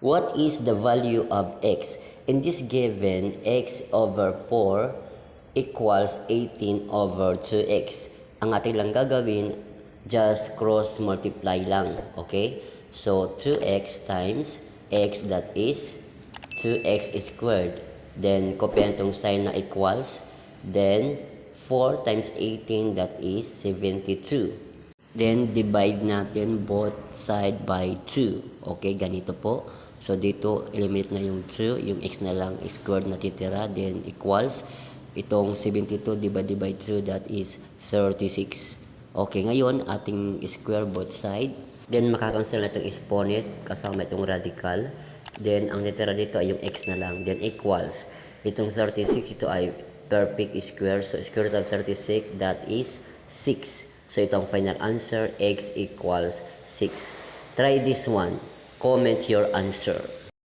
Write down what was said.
What is the value of x? In this given, x over 4 equals 18 over 2x. Ang ating lang gagawin, just cross multiply lang. Okay? So, 2x times x, that is 2x squared. Then, kopyahan itong sign na equals. Then, 4 times 18, that is 72. Then, divide natin both side by 2. Okay, ganito po. So, dito, eliminate na yung 2. Yung x na lang, squared na titira. Then, equals. Itong 72 divided by 2, that is 36. Okay, ngayon, ating square both side. Then, makakancel na itong exponent kasama itong radical. Then, ang titira dito ay yung x na lang. Then, equals. Itong 36, ito ay perfect square. So, square root of 36, that is 6. So, itong final answer, x equals 6. Try this one. Comment your answer.